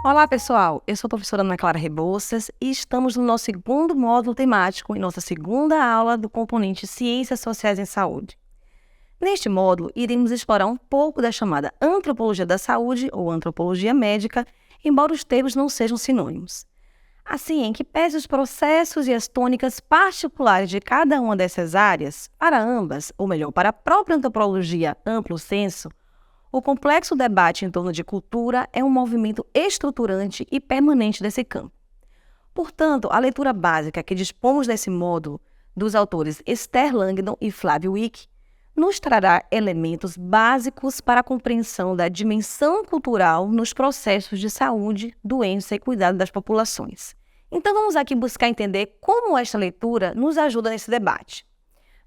Olá, pessoal! Eu sou a professora Ana Clara Rebouças e estamos no nosso segundo módulo temático, em nossa segunda aula do componente Ciências Sociais em Saúde. Neste módulo, iremos explorar um pouco da chamada Antropologia da Saúde ou Antropologia Médica, embora os termos não sejam sinônimos. Assim, em que pese os processos e as tônicas particulares de cada uma dessas áreas, para ambas, ou melhor, para a própria antropologia amplo senso, o complexo debate em torno de cultura é um movimento estruturante e permanente desse campo. Portanto, a leitura básica que dispomos nesse módulo, dos autores Esther Langdon e Flávio Wieck, nos trará elementos básicos para a compreensão da dimensão cultural nos processos de saúde, doença e cuidado das populações. Então vamos aqui buscar entender como esta leitura nos ajuda nesse debate.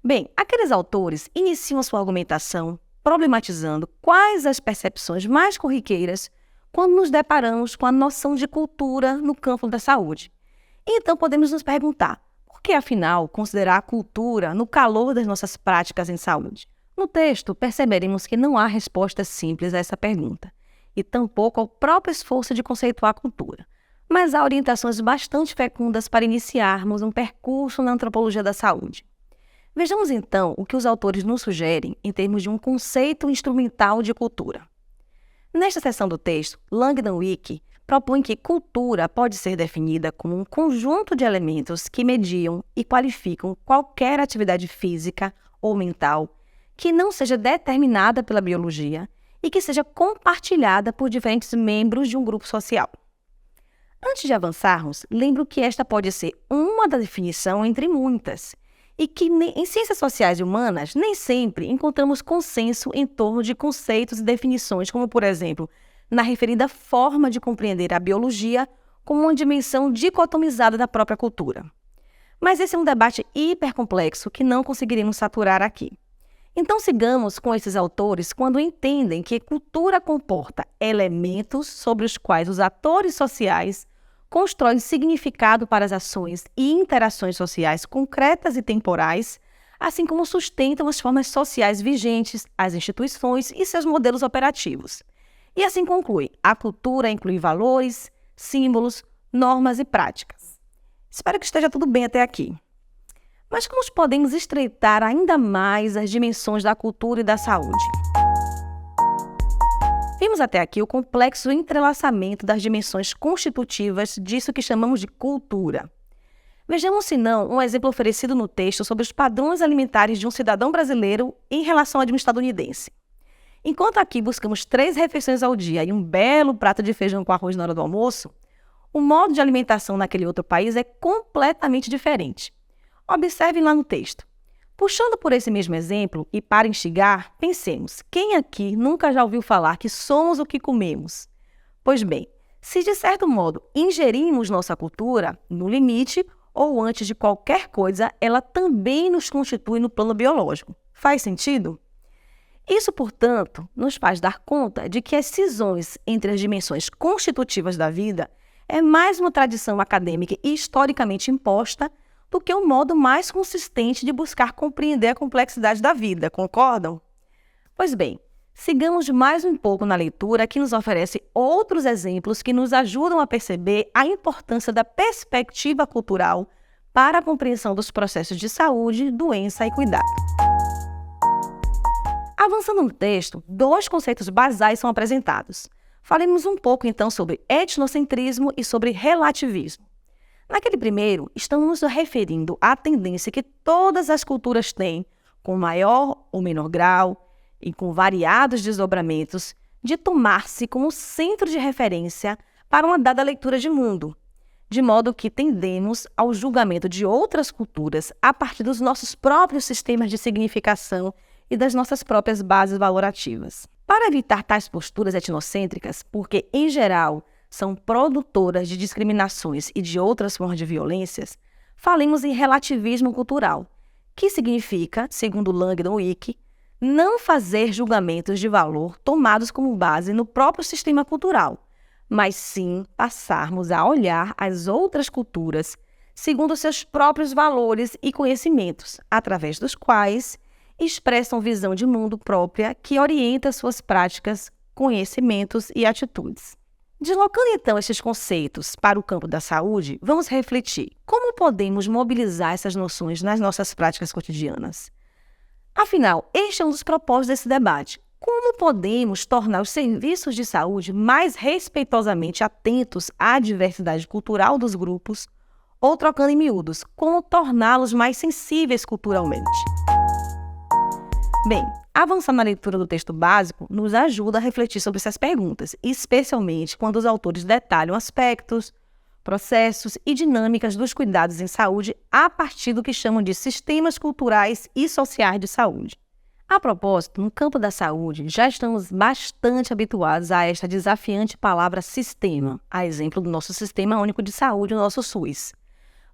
Bem, aqueles autores iniciam sua argumentação problematizando quais as percepções mais corriqueiras quando nos deparamos com a noção de cultura no campo da saúde. Então podemos nos perguntar, por que afinal considerar a cultura no calor das nossas práticas em saúde? No texto, perceberemos que não há resposta simples a essa pergunta, e tampouco ao próprio esforço de conceituar a cultura. Mas há orientações bastante fecundas para iniciarmos um percurso na antropologia da saúde. Vejamos então o que os autores nos sugerem em termos de um conceito instrumental de cultura. Nesta seção do texto, Langdon e Wieck propõe que cultura pode ser definida como um conjunto de elementos que mediam e qualificam qualquer atividade física ou mental que não seja determinada pela biologia e que seja compartilhada por diferentes membros de um grupo social. Antes de avançarmos, lembro que esta pode ser uma da definição entre muitas, e que em ciências sociais e humanas nem sempre encontramos consenso em torno de conceitos e definições, como, por exemplo, na referida forma de compreender a biologia como uma dimensão dicotomizada da própria cultura. Mas esse é um debate hipercomplexo que não conseguiremos saturar aqui. Então sigamos com esses autores quando entendem que cultura comporta elementos sobre os quais os atores sociais constroem significado para as ações e interações sociais concretas e temporais, assim como sustentam as formas sociais vigentes, as instituições e seus modelos operativos. E assim conclui, a cultura inclui valores, símbolos, normas e práticas. Espero que esteja tudo bem até aqui. Mas como podemos estreitar ainda mais as dimensões da cultura e da saúde? Vimos até aqui o complexo entrelaçamento das dimensões constitutivas disso que chamamos de cultura. Vejamos, se não, um exemplo oferecido no texto sobre os padrões alimentares de um cidadão brasileiro em relação ao de um estadunidense. Enquanto aqui buscamos 3 refeições ao dia e um belo prato de feijão com arroz na hora do almoço, o modo de alimentação naquele outro país é completamente diferente. Observem lá no texto. Puxando por esse mesmo exemplo, e para instigar, pensemos, quem aqui nunca já ouviu falar que somos o que comemos? Pois bem, se de certo modo ingerimos nossa cultura, no limite ou antes de qualquer coisa, ela também nos constitui no plano biológico. Faz sentido? Isso, portanto, nos faz dar conta de que as cisões entre as dimensões constitutivas da vida é mais uma tradição acadêmica e historicamente imposta do que um modo mais consistente de buscar compreender a complexidade da vida, concordam? Pois bem, sigamos mais um pouco na leitura que nos oferece outros exemplos que nos ajudam a perceber a importância da perspectiva cultural para a compreensão dos processos de saúde, doença e cuidado. Avançando no texto, 2 conceitos basais são apresentados. Falemos um pouco então sobre etnocentrismo e sobre relativismo. Naquele primeiro, estamos nos referindo à tendência que todas as culturas têm, com maior ou menor grau e com variados desdobramentos, de tomar-se como centro de referência para uma dada leitura de mundo, de modo que tendemos ao julgamento de outras culturas a partir dos nossos próprios sistemas de significação e das nossas próprias bases valorativas. Para evitar tais posturas etnocêntricas, porque, em geral, são produtoras de discriminações e de outras formas de violências, falemos em relativismo cultural, que significa, segundo Langdon e Wieck, não fazer julgamentos de valor tomados como base no próprio sistema cultural, mas sim passarmos a olhar as outras culturas segundo seus próprios valores e conhecimentos, através dos quais expressam visão de mundo própria que orienta suas práticas, conhecimentos e atitudes. Deslocando então estes conceitos para o campo da saúde, vamos refletir como podemos mobilizar essas noções nas nossas práticas cotidianas. Afinal, este é um dos propósitos desse debate. Como podemos tornar os serviços de saúde mais respeitosamente atentos à diversidade cultural dos grupos, ou trocando em miúdos, como torná-los mais sensíveis culturalmente? Bem, avançar na leitura do texto básico nos ajuda a refletir sobre essas perguntas, especialmente quando os autores detalham aspectos, processos e dinâmicas dos cuidados em saúde a partir do que chamam de sistemas culturais e sociais de saúde. A propósito, no campo da saúde, já estamos bastante habituados a esta desafiante palavra sistema, a exemplo do nosso Sistema Único de Saúde, o nosso SUS.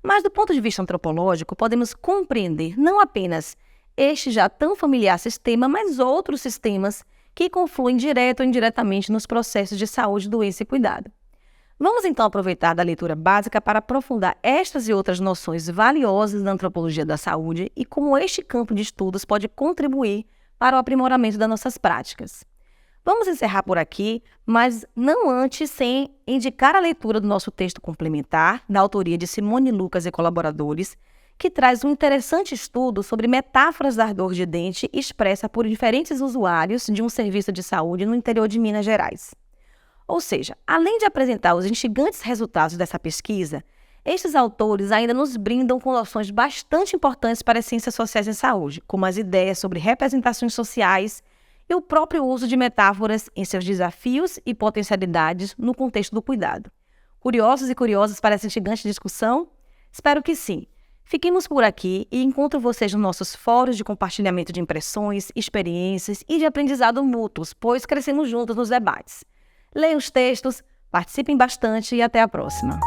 Mas, do ponto de vista antropológico, podemos compreender não apenas este já tão familiar sistema, mas outros sistemas que confluem direto ou indiretamente nos processos de saúde, doença e cuidado. Vamos então aproveitar da leitura básica para aprofundar estas e outras noções valiosas da antropologia da saúde e como este campo de estudos pode contribuir para o aprimoramento das nossas práticas. Vamos encerrar por aqui, mas não antes sem indicar a leitura do nosso texto complementar, da autoria de Simone Lucas e colaboradores, que traz um interessante estudo sobre metáforas da dor de dente expressa por diferentes usuários de um serviço de saúde no interior de Minas Gerais. Ou seja, além de apresentar os instigantes resultados dessa pesquisa, estes autores ainda nos brindam com noções bastante importantes para as ciências sociais em saúde, como as ideias sobre representações sociais e o próprio uso de metáforas em seus desafios e potencialidades no contexto do cuidado. Curiosos e curiosas para essa instigante discussão? Espero que sim. Fiquemos por aqui e encontro vocês nos nossos fóruns de compartilhamento de impressões, experiências e de aprendizado mútuos, pois crescemos juntos nos debates. Leiam os textos, participem bastante e até a próxima!